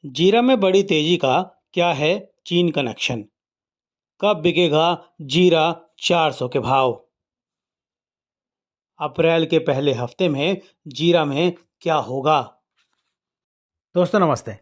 जीरा में बड़ी तेजी का क्या है चीन कनेक्शन? कब बिकेगा जीरा 400 के भाव? अप्रैल के पहले हफ्ते में जीरा में क्या होगा? दोस्तों नमस्ते।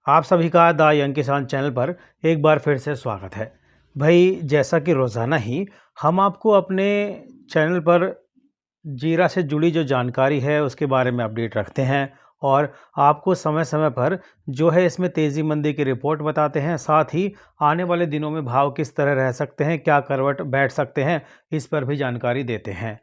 आप सभी का द यंग किसान चैनल पर एक बार फिर से स्वागत है। भाई जैसा कि रोज़ाना ही हम आपको अपने चैनल पर जीरा से जुड़ी जो जानकारी है उसके बारे में अपडेट रखते हैं और आपको समय समय पर जो है इसमें तेज़ी मंदी की रिपोर्ट बताते हैं। साथ ही आने वाले दिनों में भाव किस तरह रह सकते हैं, क्या करवट बैठ सकते हैं, इस पर भी जानकारी देते हैं।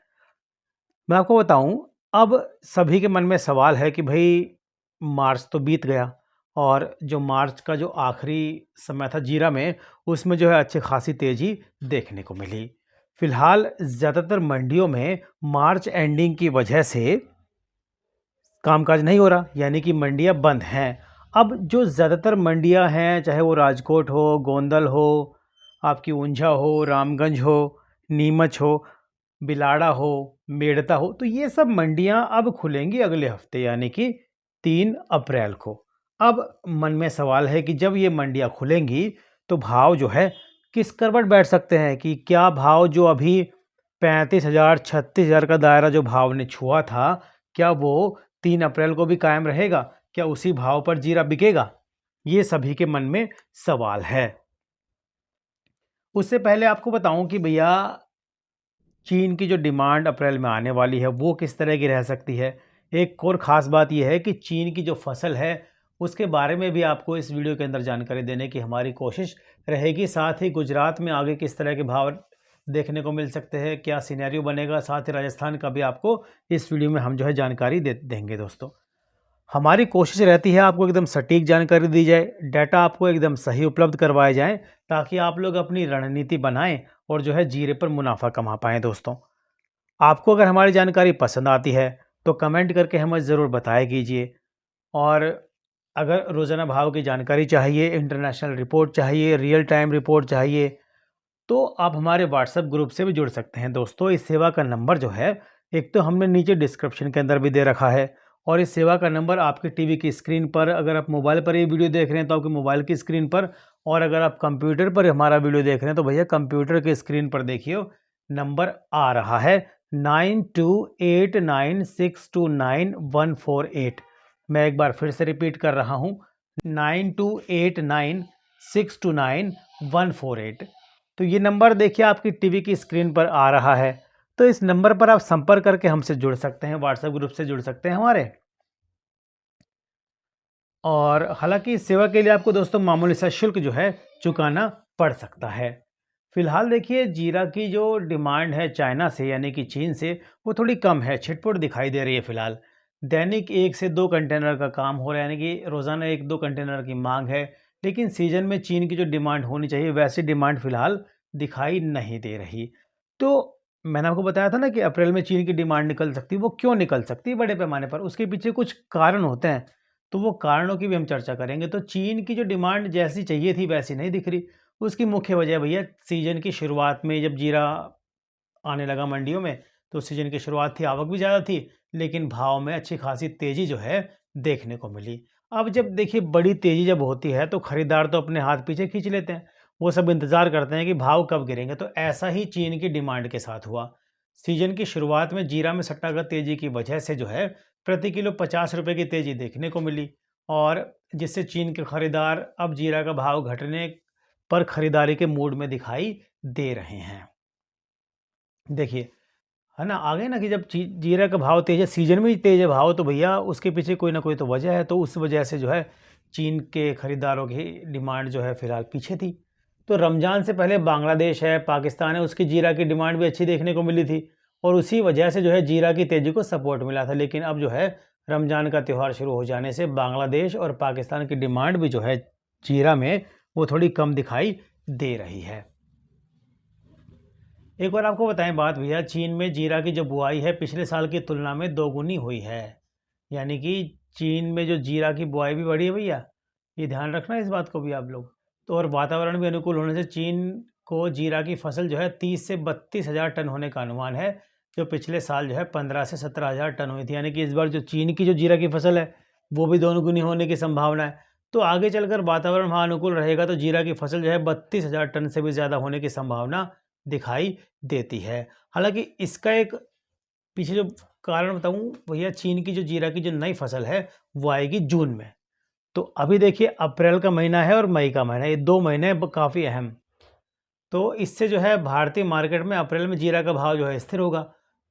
मैं आपको बताऊं, अब सभी के मन में सवाल है कि भाई मार्च तो बीत गया और जो मार्च का जो आखिरी समय था जीरा में, उसमें जो है अच्छी खासी तेज़ी देखने को मिली। फिलहाल ज़्यादातर मंडियों में मार्च एंडिंग की वजह से कामकाज नहीं हो रहा, यानी कि मंडियां बंद हैं। अब जो ज़्यादातर मंडियां हैं, चाहे वो राजकोट हो, गोंदल हो, आपकी ऊंझा हो, रामगंज हो, नीमच हो, बिलाड़ा हो, मेड़ता हो, तो ये सब मंडियां अब खुलेंगी अगले हफ्ते, यानी कि 3 अप्रैल को। अब मन में सवाल है कि जब ये मंडियां खुलेंगी तो भाव जो है किस करवट बैठ सकते हैं, कि क्या भाव जो अभी 35,000 36,000 का दायरा जो भाव ने छुआ था, क्या वो 3 अप्रैल को भी कायम रहेगा? क्या उसी भाव पर जीरा बिकेगा? ये सभी के मन में सवाल है। उससे पहले आपको बताऊं कि भैया चीन की जो डिमांड अप्रैल में आने वाली है वो किस तरह की रह सकती है। एक और ख़ास बात यह है कि चीन की जो फसल है उसके बारे में भी आपको इस वीडियो के अंदर जानकारी देने की हमारी कोशिश रहेगी। साथ ही गुजरात में आगे किस तरह के भाव देखने को मिल सकते हैं, क्या सिनेरियो बनेगा, साथ ही राजस्थान का भी आपको इस वीडियो में हम जो है जानकारी देंगे। दोस्तों हमारी कोशिश रहती है आपको एकदम सटीक जानकारी दी जाए, डाटा आपको एकदम सही उपलब्ध करवाए जाएं, ताकि आप लोग अपनी रणनीति बनाएं और जो है जीरे पर मुनाफा कमा पाएं। दोस्तों आपको अगर हमारी जानकारी पसंद आती है तो कमेंट करके हमें ज़रूर बताया कीजिए। और अगर रोज़ाना भाव की जानकारी चाहिए, इंटरनेशनल रिपोर्ट चाहिए, रियल टाइम रिपोर्ट चाहिए, तो आप हमारे व्हाट्सएप ग्रुप से भी जुड़ सकते हैं। दोस्तों इस सेवा का नंबर जो है, एक तो हमने नीचे डिस्क्रिप्शन के अंदर भी दे रखा है, और इस सेवा का नंबर आपकी टीवी की स्क्रीन पर, अगर आप मोबाइल पर ये वीडियो देख रहे हैं तो आपके मोबाइल की स्क्रीन पर, और अगर आप कंप्यूटर पर हमारा वीडियो देख रहे हैं तो भैया कंप्यूटर की स्क्रीन पर देखिए, नंबर आ रहा है 9289629148। मैं एक बार फिर से रिपीट कर रहा हूँ, 9289629148। तो ये नंबर देखिए आपकी टीवी की स्क्रीन पर आ रहा है। तो इस नंबर पर आप संपर्क करके हमसे जुड़ सकते हैं, व्हाट्सएप ग्रुप से जुड़ सकते हैं हमारे। और हालांकि इस सेवा के लिए आपको दोस्तों मामूली सा शुल्क जो है चुकाना पड़ सकता है। फिलहाल देखिए जीरा की जो डिमांड है चाइना से, यानी कि चीन से, वो थोड़ी कम है, छिटपुट दिखाई दे रही है। फिलहाल दैनिक 1 से 2 कंटेनर का काम हो रहा है, यानी कि रोज़ाना 1-2 कंटेनर की मांग है। लेकिन सीजन में चीन की जो डिमांड होनी चाहिए वैसी डिमांड फिलहाल दिखाई नहीं दे रही। तो मैंने आपको बताया था ना कि अप्रैल में चीन की डिमांड निकल सकती है। वो क्यों निकल सकती है बड़े पैमाने पर, उसके पीछे कुछ कारण होते हैं, तो वो कारणों की भी हम चर्चा करेंगे। तो चीन की जो डिमांड जैसी चाहिए थी वैसी नहीं दिख रही। उसकी मुख्य वजह भैया, सीजन की शुरुआत में जब जीरा आने लगा मंडियों में, तो सीजन की शुरुआत थी, आवक भी ज़्यादा थी, लेकिन भाव में अच्छी खासी तेज़ी जो है देखने को मिली। अब जब देखिए बड़ी तेज़ी जब होती है तो खरीदार तो अपने हाथ पीछे खींच लेते हैं, वो सब इंतज़ार करते हैं कि भाव कब गिरेंगे। तो ऐसा ही चीन की डिमांड के साथ हुआ। सीजन की शुरुआत में जीरा में सट्टागत तेज़ी की वजह से जो है प्रति किलो 50 रुपये की तेज़ी देखने को मिली, और जिससे चीन के खरीदार अब जीरा का भाव घटने पर खरीदारी के मूड में दिखाई दे रहे हैं। देखिए, है ना, आ गए ना कि जब जीरा का भाव तेज़ है, सीजन में ही तेज़ है भाव, तो भैया उसके पीछे कोई ना कोई तो वजह है। तो उस वजह से जो है चीन के खरीदारों की डिमांड जो है फिलहाल पीछे थी। तो रमज़ान से पहले बांग्लादेश है, पाकिस्तान है, उसकी जीरा की डिमांड भी अच्छी देखने को मिली थी, और उसी वजह से जो है जीरा की तेज़ी को सपोर्ट मिला था। लेकिन अब जो है रमज़ान का त्यौहार शुरू हो जाने से बांग्लादेश और पाकिस्तान की डिमांड भी जो है जीरा में वो थोड़ी कम दिखाई दे रही है। एक और आपको बताएं बात भैया, चीन में जीरा की जो बुआई है पिछले साल की तुलना में दोगुनी हुई है, यानी कि चीन में जो जीरा की बुआई भी बढ़ी है भैया, ये ध्यान रखना इस बात को भी आप लोग। तो और वातावरण भी अनुकूल होने से चीन को जीरा की फसल जो है 30 से 32 हज़ार टन होने का अनुमान है, जो पिछले साल जो है 15 से 17 हज़ार टन हुई थी। यानी कि इस बार जो चीन की जो जीरा की फसल है वो भी दोगुनी होने की संभावना है। तो आगे चलकर वातावरण वहाँ अनुकूल रहेगा तो जीरा की फसल जो है 32,000 टन से भी ज़्यादा होने की संभावना दिखाई देती है। हालाँकि इसका एक पीछे जो कारण बताऊँ भैया, चीन की जो जीरा की जो नई फसल है वो आएगी जून में। तो अभी देखिए अप्रैल का महीना है और मई का महीना, ये 2 महीने काफ़ी अहम। तो इससे जो है भारतीय मार्केट में अप्रैल में जीरा का भाव जो है स्थिर होगा।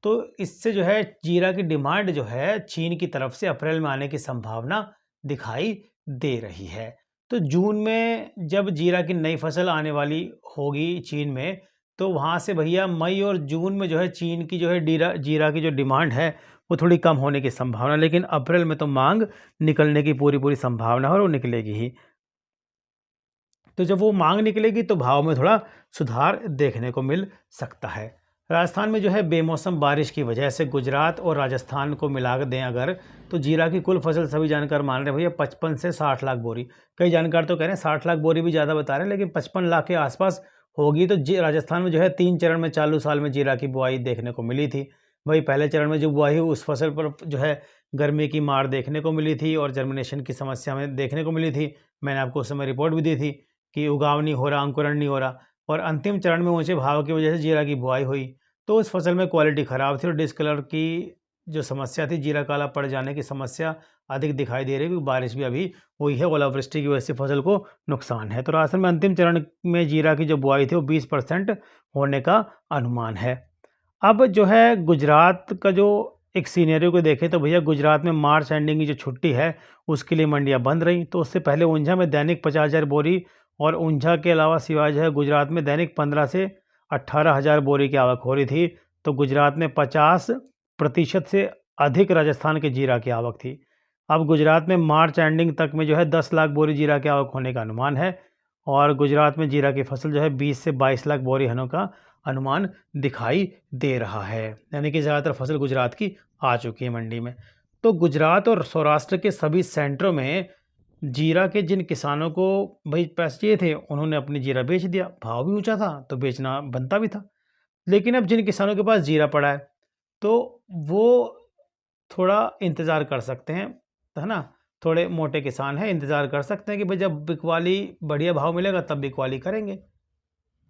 तो इससे जो है जीरा की डिमांड जो है चीन की तरफ से अप्रैल में आने की संभावना दिखाई दे रही है। तो जून में जब जीरा की नई फसल आने वाली होगी चीन में, तो वहाँ से भैया मई और जून में जो है चीन की जो है जीरा की जो डिमांड है वो थोड़ी कम होने की संभावना, लेकिन अप्रैल में तो मांग निकलने की पूरी संभावना है और वो निकलेगी ही। तो जब वो मांग निकलेगी तो भाव में थोड़ा सुधार देखने को मिल सकता है। राजस्थान में जो है बेमौसम बारिश की वजह से गुजरात और राजस्थान को मिला दें अगर, तो जीरा की कुल फसल सभी जानकार मान रहे हैं भैया 55 से 60 लाख बोरी। कई जानकार तो कह रहे हैं 60 लाख बोरी भी ज़्यादा बता रहे हैं, लेकिन 55 लाख के आसपास होगी। तो राजस्थान में जो है 3 चरण में चालू साल में जीरा की बुआई देखने को मिली थी। वही पहले चरण में जो बुआई हुई उस फसल पर जो है गर्मी की मार देखने को मिली थी और जर्मिनेशन की समस्या में देखने को मिली थी। मैंने आपको उस समय रिपोर्ट भी दी थी कि उगाव नहीं हो रहा, अंकुरण नहीं हो रहा, और अंतिम चरण में ऊँचे भाव की वजह से जीरा की बुआई हुई। तो उस फसल में क्वालिटी ख़राब थी और डिस्कलर की जो समस्या थी, जीरा काला पड़ जाने की समस्या अधिक दिखाई दे रही है, क्योंकि बारिश भी अभी हुई है, ओलावृष्टि की वजह से फसल को नुकसान है। तो राजस्थान में अंतिम चरण में जीरा की जो बुआई थी वो 20% होने का अनुमान है। अब जो है गुजरात का जो एक सिनेरियो को देखें तो भैया गुजरात में मार्च एंडिंग की जो छुट्टी है उसके लिए मंडियां बंद रहीं। तो उससे पहले ऊंझा में दैनिक 50,000 बोरी, और ऊंझा के अलावा सिवाय जो है गुजरात में दैनिक 15 से 18,000 बोरी की आवक हो रही थी। तो गुजरात में 50% से अधिक राजस्थान के जीरा की आवक थी। अब गुजरात में मार्च एंडिंग तक में जो है 10 लाख बोरी जीरा की आवक होने का अनुमान है, और गुजरात में जीरा की फसल जो है 20 से 22 लाख बोरी होने का अनुमान दिखाई दे रहा है। यानी कि ज़्यादातर फसल गुजरात की आ चुकी है मंडी में। तो गुजरात और सौराष्ट्र के सभी सेंटरों में जीरा के जिन किसानों को भाई पैसे चाहिए थे, उन्होंने अपनी जीरा बेच दिया। भाव भी ऊँचा था तो बेचना बनता भी था। लेकिन अब जिन किसानों के पास जीरा पड़ा है, तो वो थोड़ा इंतज़ार कर सकते हैं, है ना? थोड़े मोटे किसान हैं, इंतज़ार कर सकते हैं कि भाई जब बिकवाली बढ़िया भाव मिलेगा तब बिकवाली करेंगे।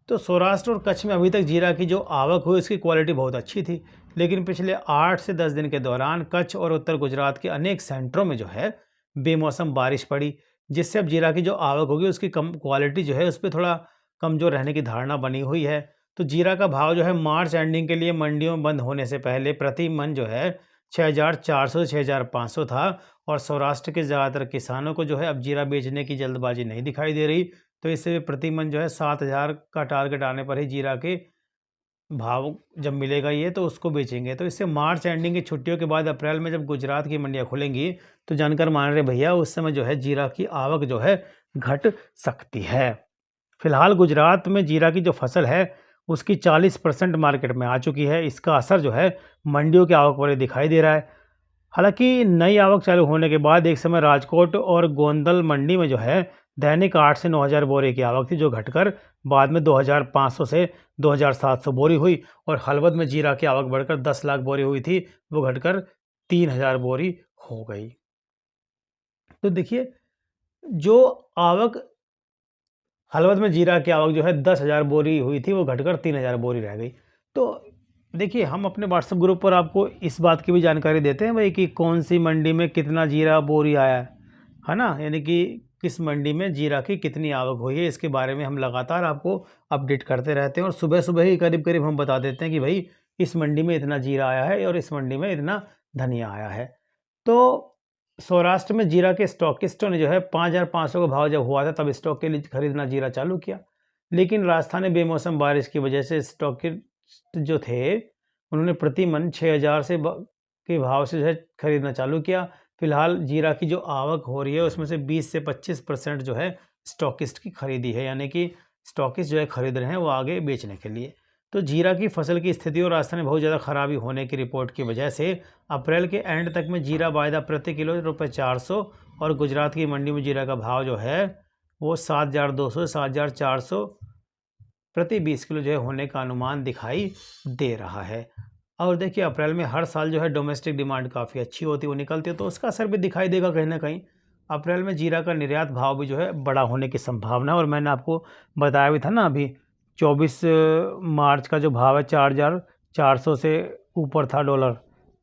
तो सौराष्ट्र और कच्छ में अभी तक जीरा की जो आवक हुई उसकी क्वालिटी बहुत अच्छी थी, लेकिन पिछले 8 से 10 दिन के दौरान कच्छ और उत्तर गुजरात के अनेक सेंटरों में जो है बेमौसम बारिश पड़ी, जिससे अब जीरा की जो आवक होगी उसकी कम क्वालिटी जो है उस पर थोड़ा कमज़ोर रहने की धारणा बनी हुई है। तो जीरा का भाव जो है मार्च एंडिंग के लिए मंडियों में बंद होने से पहले प्रति मन जो है 6,400 से 6,500 था, और सौराष्ट्र के ज़्यादातर किसानों को जो है अब जीरा बेचने की जल्दबाजी नहीं दिखाई दे रही। तो इससे प्रति मन जो है 7,000 का टारगेट आने पर ही जीरा के भाव जब मिलेगा ये तो उसको बेचेंगे। तो इससे मार्च एंडिंग की छुट्टियों के बाद अप्रैल में जब गुजरात की मंडियाँ खुलेंगी तो जानकर मान रहे भैया उस समय जो है जीरा की आवक जो है घट सकती है। फिलहाल गुजरात में जीरा की जो फसल है उसकी 40% मार्केट में आ चुकी है। इसका असर जो है मंडियों की आवक पर दिखाई दे रहा है। हालांकि नई आवक चालू होने के बाद एक समय राजकोट और गोंदल मंडी में जो है दैनिक 8 से 9,000 बोरे की आवक थी, जो घटकर बाद में 2,500 से 2,700 बोरी हुई, और हलवद में जीरा की आवक बढ़कर 10 लाख बोरी हुई थी, वो घटकर 3,000 बोरी हो गई। तो देखिए जो आवक हलवद में जीरा की आवक जो है 10,000 बोरी हुई थी, वो घटकर 3,000 बोरी रह गई। तो देखिए हम अपने व्हाट्सएप ग्रुप पर आपको इस बात की भी जानकारी देते हैं भाई कि कौन सी मंडी में कितना जीरा बोरी आया है ना? यानी कि किस मंडी में जीरा की कितनी आवक हुई है, इसके बारे में हम लगातार आपको अपडेट करते रहते हैं, और सुबह-सुबह ही करीब-करीब हम बता देते हैं कि भाई इस मंडी में इतना जीरा आया है और इस मंडी में इतना धनिया आया है। तो सौराष्ट्र में जीरा के स्टॉकिस्टों ने जो है 5,500 का भाव जब हुआ था तब स्टॉक के लिए खरीदना जीरा चालू किया। लेकिन राजस्थान में बेमौसम बारिश की वजह से स्टॉकिस्ट जो थे उन्होंने प्रति मन 6,000 के भाव से जो है खरीदना चालू किया। फिलहाल जीरा की जो आवक हो रही है उसमें से 20 से 25% जो है स्टॉकिस्ट की खरीदी है, यानी कि स्टॉकिस्ट जो है खरीद रहे हैं वो आगे बेचने के लिए। तो जीरा की फसल की स्थिति और राजस्थान में बहुत ज़्यादा खराबी होने की रिपोर्ट की वजह से अप्रैल के एंड तक में जीरा वायदा प्रति किलो ₹400, और गुजरात की मंडी में जीरा का भाव जो है वो 7,200 से 7,400 प्रति 20 किलो जो है होने का अनुमान दिखाई दे रहा है। और देखिए अप्रैल में हर साल जो है डोमेस्टिक डिमांड काफ़ी अच्छी होती है, वो निकलती है, तो उसका असर भी दिखाई देगा कहीं ना कहीं। अप्रैल में जीरा का निर्यात भाव भी जो है बड़ा होने की संभावना है। और मैंने आपको बताया भी था ना अभी 24 मार्च का जो भाव है 4,400 से ऊपर था डॉलर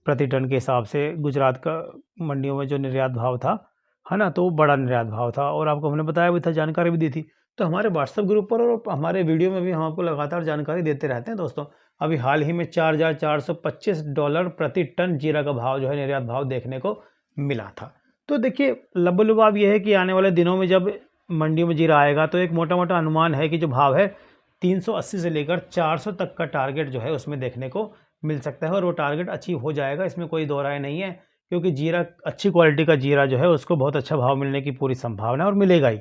प्रति टन के हिसाब से गुजरात का मंडियों में जो निर्यात भाव था, है ना? तो वो बड़ा निर्यात भाव था और आपको हमने बताया भी था, जानकारी भी दी थी। तो हमारे व्हाट्सएप ग्रुप पर और हमारे वीडियो में भी हम आपको लगातार जानकारी देते रहते हैं दोस्तों। अभी हाल ही में $4,425 प्रति टन जीरा का भाव जो है निर्यात भाव देखने को मिला था। तो देखिए लबोलुबाब ये है कि आने वाले दिनों में जब मंडियों में जीरा आएगा तो एक मोटा-मोटा अनुमान है कि जो भाव है 380 से लेकर 400 तक का टारगेट जो है उसमें देखने को मिल सकता है और वो टारगेट अचीव हो जाएगा, इसमें कोई दो राय नहीं है। क्योंकि जीरा अच्छी क्वालिटी का जीरा जो है उसको बहुत अच्छा भाव मिलने की पूरी संभावना है और मिलेगा ही।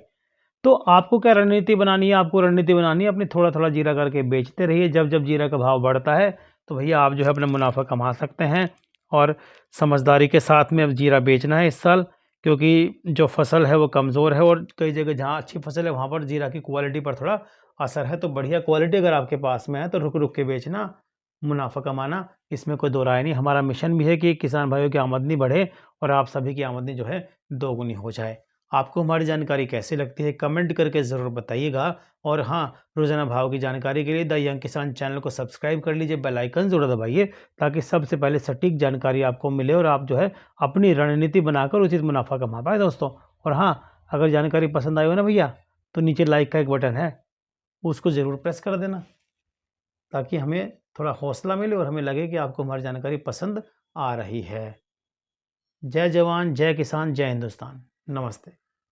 तो आपको क्या रणनीति बनानी है? आपको रणनीति बनानी है अपनी थोड़ा-थोड़ा जीरा करके बेचते रहिए। जब-जब जीरा का भाव बढ़ता है, तो भैया आप जो है अपना मुनाफ़ा कमा सकते हैं और समझदारी के साथ में अब जीरा बेचना है इस साल, क्योंकि जो फसल है वो कमज़ोर है और कई जगह जहाँ अच्छी फसल है वहाँ पर जीरा की क्वालिटी पर थोड़ा असर है। तो बढ़िया क्वालिटी अगर आपके पास में है तो रुक-रुक के बेचना, मुनाफ़ा कमाना, इसमें कोई दो राय नहीं। हमारा मिशन भी है कि किसान भाइयों की आमदनी बढ़े और आप सभी की आमदनी जो है दोगुनी हो जाए। आपको हमारी जानकारी कैसी लगती है कमेंट करके ज़रूर बताइएगा। और हाँ, रोज़ाना भाव की जानकारी के लिए द यंग किसान चैनल को सब्सक्राइब कर लीजिए, बेल आइकन ज़रूर दबाइए ताकि सबसे पहले सटीक जानकारी आपको मिले और आप जो है अपनी रणनीति बनाकर उचित मुनाफा कमा पाए दोस्तों। और हाँ, अगर जानकारी पसंद आई हो ना भैया, तो नीचे लाइक का एक बटन है, उसको ज़रूर प्रेस कर देना ताकि हमें थोड़ा हौसला मिले और हमें लगे कि आपको हमारी जानकारी पसंद आ रही है। जय जवान, जय किसान, जय हिंदुस्तान। नमस्ते।